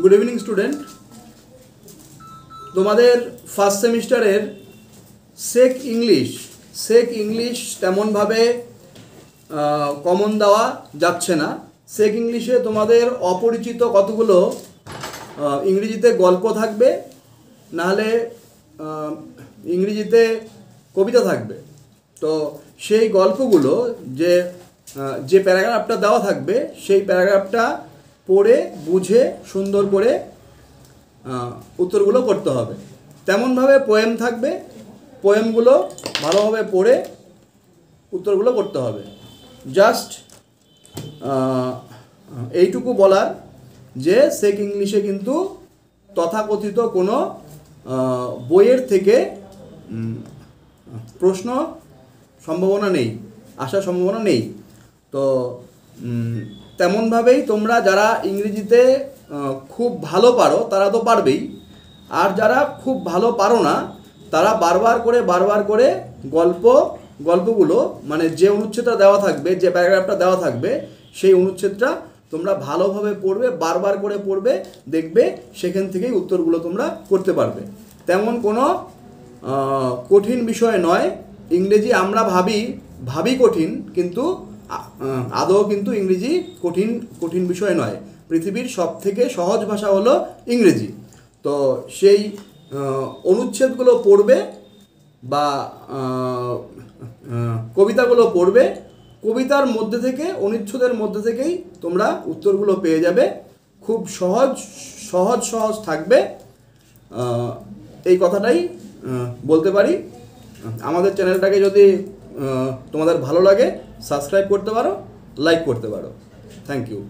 Good evening student. তোমাদের first সেমিস্টারের Sheikh English তেমনভাবে কমন দেওয়া যাচ্ছে না। শেখ ইংলিশে তোমাদের অপরিচিত কতগুলো ইংরেজিতে গল্প থাকবে, নাহলে ইংরেজিতে কবিতা থাকবে। তো সেই গল্পগুলো যে প্যারাগ্রাফটা দেওয়া থাকবে সেই প্যারাগ্রাফটা পড়ে বুঝে সুন্দর করে উত্তরগুলো করতে হবে। তেমনভাবে পোয়েম থাকবে, পোয়েমগুলো ভালোভাবে পড়ে উত্তরগুলো করতে হবে। জাস্ট এইটুকু বলার যে শেখ ইংলিশে কিন্তু তথাকথিত কোনো বইয়ের থেকে প্রশ্ন সম্ভাবনা নেই, আসার সম্ভাবনা নেই। তো তেমনভাবেই তোমরা যারা ইংরেজিতে খুব ভালো পারো তারা তো পারবেই, আর যারা খুব ভালো পারো না তারা বারবার করে গল্পগুলো মানে যে অনুচ্ছেদটা দেওয়া থাকবে, যে প্যারাগ্রাফটা দেওয়া থাকবে সেই অনুচ্ছেদটা তোমরা ভালোভাবে পড়বে, বারবার করে পড়বে, দেখবে সেখান থেকেই উত্তরগুলো তোমরা করতে পারবে। তেমন কোনো কঠিন বিষয় নয় ইংরেজি। আমরা ভাবি কঠিন, কিন্তু আদৌ কিন্তু ইংরেজি কঠিন বিষয় নয়। পৃথিবীর সবথেকে সহজ ভাষা হলো ইংরেজি। তো সেই অনুচ্ছেদগুলো পড়বে বা কবিতাগুলো পড়বে, কবিতার মধ্যে থেকে, অনুচ্ছেদের মধ্যে থেকেই তোমরা উত্তরগুলো পেয়ে যাবে। খুব সহজ থাকবে, এই কথাটাই বলতে পারি। আমাদের চ্যানেলটাকে যদি তোমাদের ভালো লাগে সাবস্ক্রাইব করতে পারো, লাইক করতে পারো। Thank you.